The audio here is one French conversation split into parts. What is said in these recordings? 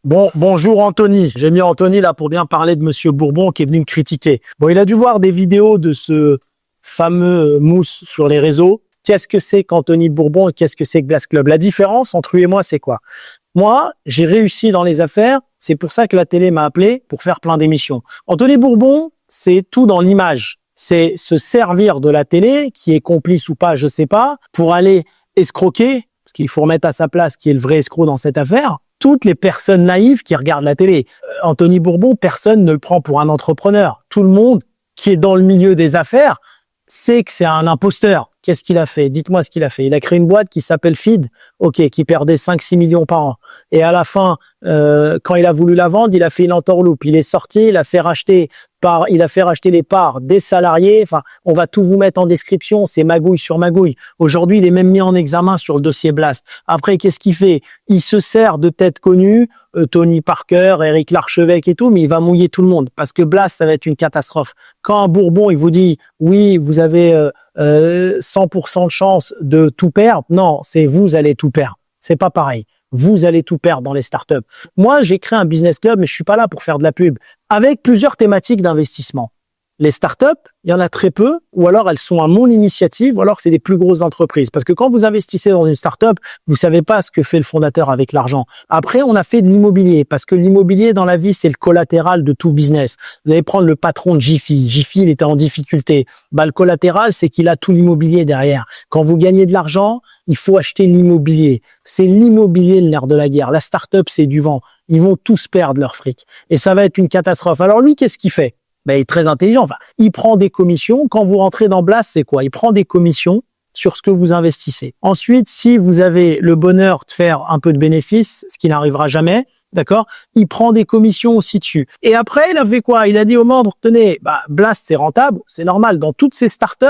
Bonjour Anthony. J'ai mis Anthony là pour bien parler de Monsieur Bourbon qui est venu me critiquer. Bon, il a dû voir des vidéos de ce fameux mousse sur les réseaux. Qu'est-ce que c'est qu'Anthony Bourbon et qu'est-ce que c'est que Blast Club? La différence entre lui et moi, c'est quoi? Moi, j'ai réussi dans les affaires. C'est pour ça que la télé m'a appelé pour faire plein d'émissions. Anthony Bourbon, c'est tout dans l'image. C'est se servir de la télé, qui est complice ou pas, je sais pas, pour aller escroquer, parce qu'il faut remettre à sa place qui est le vrai escroc dans cette affaire, toutes les personnes naïves qui regardent la télé. Anthony Bourbon, personne ne le prend pour un entrepreneur. Tout le monde qui est dans le milieu des affaires sait que c'est un imposteur. Qu'est-ce qu'il a fait? Dites-moi ce qu'il a fait. Il a créé une boîte qui s'appelle Feed, qui perdait 5-6 millions par an. Et à la fin, quand il a voulu la vendre, il a fait une entourloupe. Il est sorti, il a fait racheter les parts des salariés. Enfin, on va tout vous mettre en description. C'est magouille sur magouille. Aujourd'hui, il est même mis en examen sur le dossier Blast. Après, qu'est-ce qu'il fait? Il se sert de têtes connues, Tony Parker, Eric Larchevêque et tout, mais il va mouiller tout le monde parce que Blast, ça va être une catastrophe. Quand un Bourbon, il vous dit, oui, vous avez 100% de chance de tout perdre, non, c'est vous allez tout perdre. C'est pas pareil. Vous allez tout perdre dans les startups. Moi, j'ai créé un business club, mais je suis pas là pour faire de la pub, avec plusieurs thématiques d'investissement. Les startups, il y en a très peu, ou alors elles sont à mon initiative, ou alors c'est des plus grosses entreprises. Parce que quand vous investissez dans une startup, vous savez pas ce que fait le fondateur avec l'argent. Après, on a fait de l'immobilier, parce que l'immobilier dans la vie, c'est le collatéral de tout business. Vous allez prendre le patron de Jiffy. Jiffy, il était en difficulté. Le collatéral, c'est qu'il a tout l'immobilier derrière. Quand vous gagnez de l'argent, il faut acheter l'immobilier. C'est l'immobilier le nerf de la guerre. La startup, c'est du vent. Ils vont tous perdre leur fric. Et ça va être une catastrophe. Alors lui, qu'est-ce qu'il fait? Il est très intelligent. Enfin, il prend des commissions. Quand vous rentrez dans Blast, c'est quoi? Il prend des commissions sur ce que vous investissez. Ensuite, si vous avez le bonheur de faire un peu de bénéfices, ce qui n'arrivera jamais, d'accord? Il prend des commissions aussi dessus. Et après, il a fait quoi? Il a dit aux membres, tenez, Blast, c'est rentable, c'est normal. Dans toutes ces startups,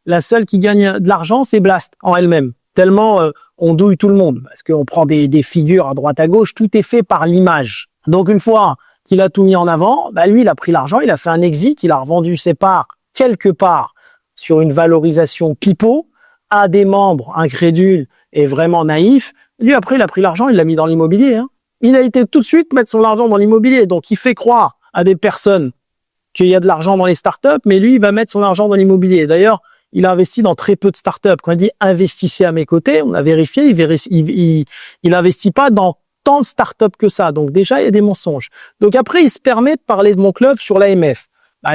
la seule qui gagne de l'argent, c'est Blast en elle-même. Tellement on douille tout le monde. Parce qu'on prend des figures à droite à gauche, tout est fait par l'image. Donc une fois qu'il a tout mis en avant, lui, il a pris l'argent, il a fait un exit, il a revendu ses parts quelque part sur une valorisation pipeau à des membres incrédules et vraiment naïfs. Lui, après, il a pris l'argent, il l'a mis dans l'immobilier. Hein. Il a été tout de suite mettre son argent dans l'immobilier. Donc, il fait croire à des personnes qu'il y a de l'argent dans les startups, mais lui, il va mettre son argent dans l'immobilier. D'ailleurs, il a investi dans très peu de startups. Quand il dit investissez à mes côtés, on a vérifié, il investit pas dans tant de startups que ça. Donc déjà, il y a des mensonges. Donc après, il se permet de parler de mon club sur l'AMF.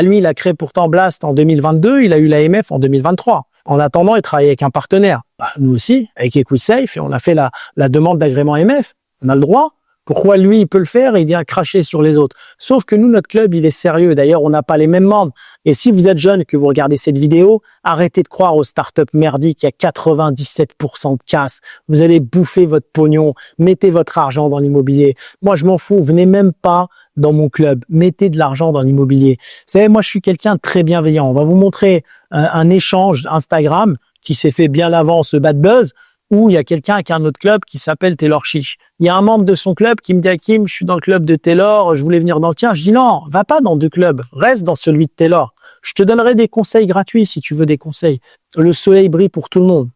Lui, il a créé pourtant Blast en 2022, il a eu l'AMF en 2023. En attendant, il travaille avec un partenaire. Nous aussi, avec EquiSafe, et on a fait la demande d'agrément AMF. On a le droit. Pourquoi lui, il peut le faire et il vient cracher sur les autres? Sauf que nous, notre club, il est sérieux. D'ailleurs, on n'a pas les mêmes membres. Et si vous êtes jeune et que vous regardez cette vidéo, arrêtez de croire aux startups merdiques. Il y a 97% de casse. Vous allez bouffer votre pognon. Mettez votre argent dans l'immobilier. Moi, je m'en fous. Venez même pas dans mon club. Mettez de l'argent dans l'immobilier. Vous savez, moi, je suis quelqu'un de très bienveillant. On va vous montrer un échange Instagram qui s'est fait bien avant ce bad buzz, où il y a quelqu'un avec un autre club qui s'appelle Taylor Chiche. Il y a un membre de son club qui me dit, Hakim, je suis dans le club de Taylor, je voulais venir dans le tien. Je dis non, va pas dans deux clubs, reste dans celui de Taylor. Je te donnerai des conseils gratuits si tu veux des conseils. Le soleil brille pour tout le monde.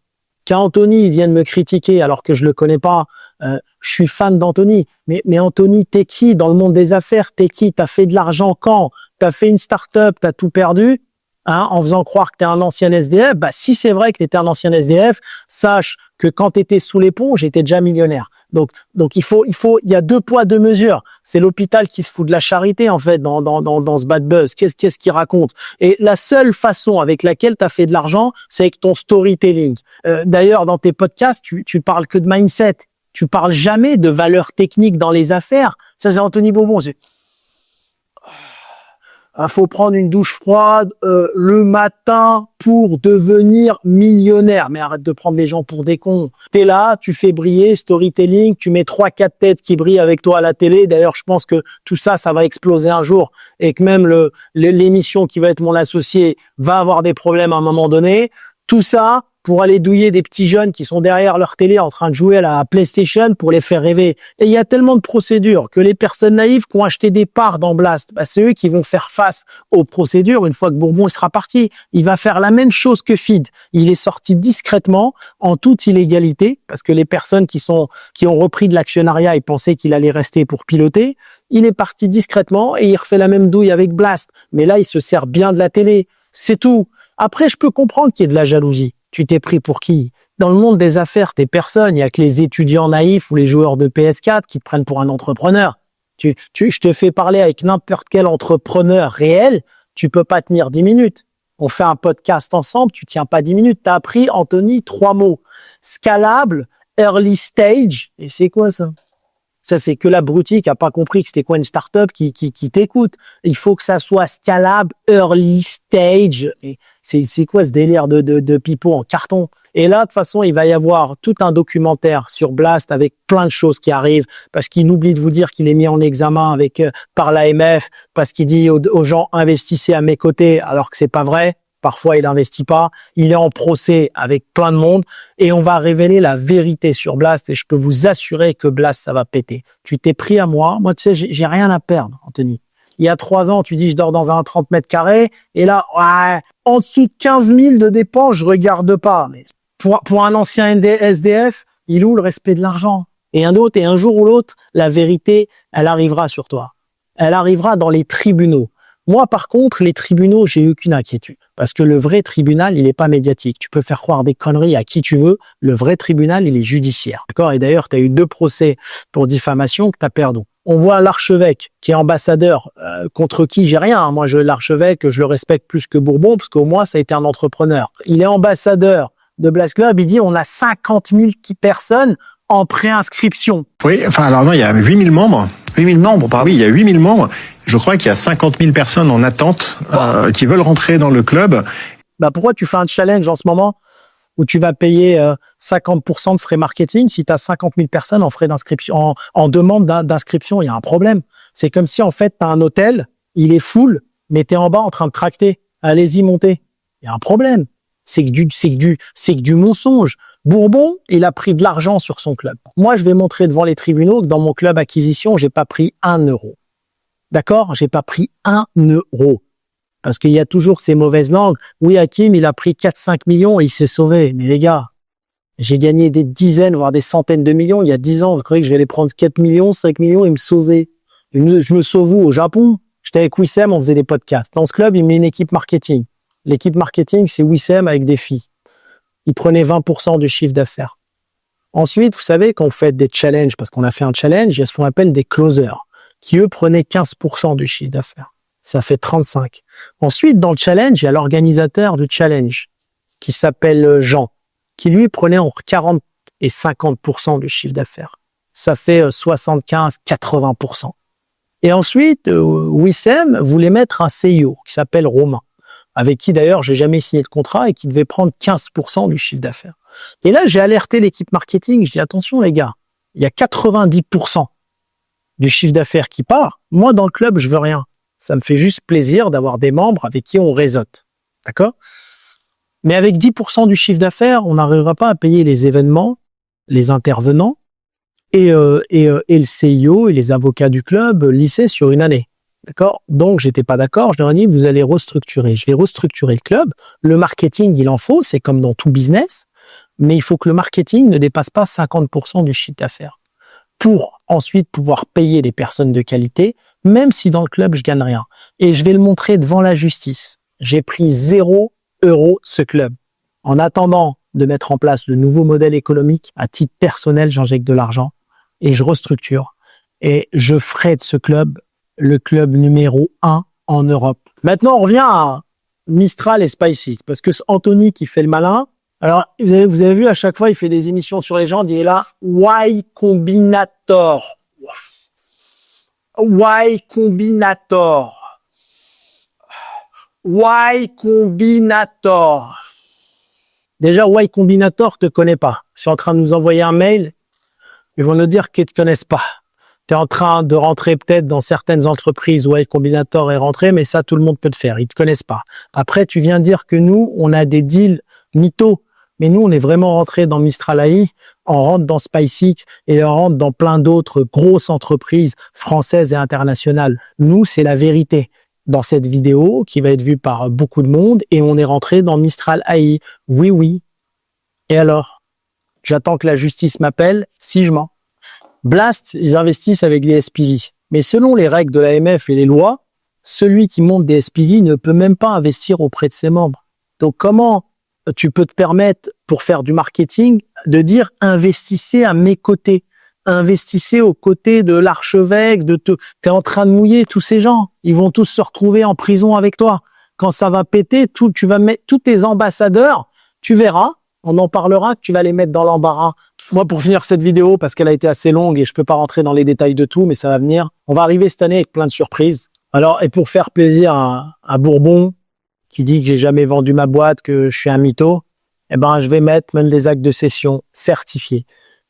Qu'Anthony vienne me critiquer alors que je le connais pas, je suis fan d'Anthony. Mais Anthony, t'es qui dans le monde des affaires? T'es qui? T'as fait de l'argent quand? T'as fait une start-up, t'as tout perdu? En faisant croire que tu es un ancien SDF, si c'est vrai que tu étais un ancien SDF, sache que quand tu étais sous l'éponge, j'étais déjà millionnaire. Donc il y a deux poids, deux mesures. C'est l'hôpital qui se fout de la charité, en fait, dans ce bad buzz. Qu'est-ce qu'il raconte? Et la seule façon avec laquelle tu as fait de l'argent, c'est avec ton storytelling. D'ailleurs, dans tes podcasts, tu parles que de mindset. Tu parles jamais de valeurs techniques dans les affaires. Ça, c'est Anthony Bourbon. Faut prendre une douche froide le matin pour devenir millionnaire. Mais arrête de prendre les gens pour des cons. T'es là, tu fais briller, storytelling, tu mets 3-4 têtes qui brillent avec toi à la télé. D'ailleurs, je pense que tout ça, ça va exploser un jour et que même l'émission qui va être mon associé va avoir des problèmes à un moment donné. Tout ça pour aller douiller des petits jeunes qui sont derrière leur télé en train de jouer à la PlayStation pour les faire rêver. Et il y a tellement de procédures que les personnes naïves qui ont acheté des parts dans Blast, bah, c'est eux qui vont faire face aux procédures une fois que Bourbon sera parti. Il va faire la même chose que Feed. Il est sorti discrètement, en toute illégalité, parce que les personnes qui ont repris de l'actionnariat et pensaient qu'il allait rester pour piloter, il est parti discrètement et il refait la même douille avec Blast. Mais là, il se sert bien de la télé. C'est tout. Après, je peux comprendre qu'il y ait de la jalousie. Tu t'es pris pour qui? Dans le monde des affaires, t'es personne. Il y a que les étudiants naïfs ou les joueurs de PS4 qui te prennent pour un entrepreneur. Je te fais parler avec n'importe quel entrepreneur réel, tu peux pas tenir 10 minutes. On fait un podcast ensemble, tu tiens pas 10 minutes. T'as appris, Anthony, 3 mots. Scalable, early stage. Et c'est quoi ça? Ça, c'est que l'abruti qui a pas compris que c'était quoi une start-up qui t'écoute. Il faut que ça soit scalable, early stage. Et c'est quoi ce délire de pipeau en carton? Et là, de toute façon, il va y avoir tout un documentaire sur Blast avec plein de choses qui arrivent parce qu'il oublie de vous dire qu'il est mis en examen par l'AMF parce qu'il dit aux gens investissez à mes côtés alors que c'est pas vrai. Parfois, il n'investit pas. Il est en procès avec plein de monde et on va révéler la vérité sur Blast et je peux vous assurer que Blast, ça va péter. Tu t'es pris à moi. Moi, tu sais, j'ai rien à perdre, Anthony. Il y a 3 ans, tu dis, je dors dans un 30 mètres carrés et là, ouais, en dessous de 15 000 de dépenses, je regarde pas. Mais pour un ancien SDF, il loue le respect de l'argent. Et un jour ou l'autre, la vérité, elle arrivera sur toi. Elle arrivera dans les tribunaux. Moi, par contre, les tribunaux, j'ai aucune inquiétude. Parce que le vrai tribunal, il est pas médiatique. Tu peux faire croire des conneries à qui tu veux. Le vrai tribunal, il est judiciaire. D'accord? Et d'ailleurs, tu as eu 2 procès pour diffamation que tu as perdu. On voit l'archevêque qui est ambassadeur, contre qui j'ai rien. Moi, l'archevêque, je le respecte plus que Bourbon, parce qu'au moins, ça a été un entrepreneur. Il est ambassadeur de Blast Club. Il dit, on a 50 000 personnes en préinscription. Oui, enfin, alors non, il y a 8 000 membres. 8 000 membres, pardon. Oui, il y a 8 000 membres. Je crois qu'il y a 50 000 personnes en attente qui veulent rentrer dans le club. Bah pourquoi tu fais un challenge en ce moment où tu vas payer 50% de frais marketing si tu as 50 000 personnes en frais d'inscription, en demande d'inscription? Il y a un problème. C'est comme si en fait tu as un hôtel, il est full, mais tu es en bas en train de tracter. Allez-y, montez. Il y a un problème. C'est que du mensonge. Bourbon, il a pris de l'argent sur son club. Moi, je vais montrer devant les tribunaux que dans mon club acquisition, j'ai pas pris 1 euro. D'accord? J'ai pas pris 1 euro. Parce qu'il y a toujours ces mauvaises langues. Oui, Hakim, il a pris 4-5 millions et il s'est sauvé. Mais les gars, j'ai gagné des dizaines, voire des centaines de millions il y a 10 ans. Vous croyez que je vais les prendre 4 millions, 5 millions et me sauver? Je me sauve où? Au Japon? J'étais avec Wissem, on faisait des podcasts. Dans ce club, il met une équipe marketing. L'équipe marketing, c'est Wissem avec des filles. Il prenait 20% du chiffre d'affaires. Ensuite, vous savez, quand on fait des challenges, parce qu'on a fait un challenge, il y a ce qu'on appelle des closers, qui eux prenaient 15% du chiffre d'affaires. Ça fait 35. Ensuite, dans le challenge, il y a l'organisateur du challenge, qui s'appelle Jean, qui lui prenait entre 40 et 50% du chiffre d'affaires. Ça fait 75-80%. Et ensuite, Wissem voulait mettre un CEO qui s'appelle Romain, avec qui d'ailleurs j'ai jamais signé de contrat et qui devait prendre 15% du chiffre d'affaires. Et là, j'ai alerté l'équipe marketing, je dis attention les gars, il y a 90% du chiffre d'affaires qui part. Moi, dans le club, je veux rien. Ça me fait juste plaisir d'avoir des membres avec qui on réseaute. D'accord? Mais avec 10% du chiffre d'affaires, on n'arrivera pas à payer les événements, les intervenants et le CIO et les avocats du club lissés sur une année. D'accord? Donc, j'étais pas d'accord. Je leur ai dit, vous allez restructurer. Je vais restructurer le club. Le marketing, il en faut. C'est comme dans tout business. Mais il faut que le marketing ne dépasse pas 50% du chiffre d'affaires pour ensuite pouvoir payer les personnes de qualité, même si dans le club, je gagne rien. Et je vais le montrer devant la justice. J'ai pris 0 euro ce club. En attendant de mettre en place le nouveau modèle économique, à titre personnel, j'injecte de l'argent et je restructure. Et je ferai de ce club le club numéro 1 en Europe. Maintenant, on revient à Mistral et Spicy, parce que c'est Anthony qui fait le malin. Alors, vous avez vu, à chaque fois, il fait des émissions sur les gens, il est là, Y Combinator. Y Combinator. Y Combinator. Déjà, Y Combinator te connaît pas. Je suis en train de nous envoyer un mail. Ils vont nous dire qu'ils te connaissent pas. Tu es en train de rentrer peut-être dans certaines entreprises où Y Combinator est rentré, mais ça, tout le monde peut le faire. Ils te connaissent pas. Après, tu viens dire que nous, on a des deals mythos. Mais nous, on est vraiment rentré dans Mistral AI, on rentre dans SpaceX et on rentre dans plein d'autres grosses entreprises françaises et internationales. Nous, c'est la vérité. Dans cette vidéo, qui va être vue par beaucoup de monde, et on est rentré dans Mistral AI. Oui, oui. Et alors? J'attends que la justice m'appelle si je mens. Blast, ils investissent avec les SPV. Mais selon les règles de l'AMF et les lois, celui qui monte des SPV ne peut même pas investir auprès de ses membres. Donc comment tu peux te permettre, pour faire du marketing, de dire investissez à mes côtés, investissez aux côtés de l'archevêque, t'es en train de mouiller tous ces gens. Ils vont tous se retrouver en prison avec toi. Quand ça va péter, tu vas mettre tous tes ambassadeurs, tu verras, on en parlera, que tu vas les mettre dans l'embarras. Moi, pour finir cette vidéo, parce qu'elle a été assez longue et je peux pas rentrer dans les détails de tout, mais ça va venir. On va arriver cette année avec plein de surprises. Alors, et pour faire plaisir à Bourbon, qui dit que j'ai jamais vendu ma boîte, que je suis un mytho, eh ben, je vais mettre même des actes de cession certifiés.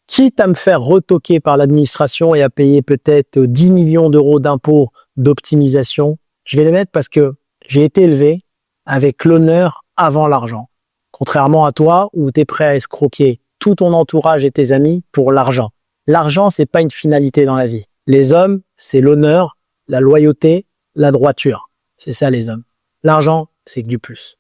Quitte à me faire retoquer par l'administration et à payer peut-être 10 millions d'euros d'impôts d'optimisation, je vais les mettre parce que j'ai été élevé avec l'honneur avant l'argent. Contrairement à toi, où tu es prêt à escroquer tout ton entourage et tes amis pour l'argent. L'argent, c'est pas une finalité dans la vie. Les hommes, c'est l'honneur, la loyauté, la droiture. C'est ça les hommes. L'argent, c'est que du plus.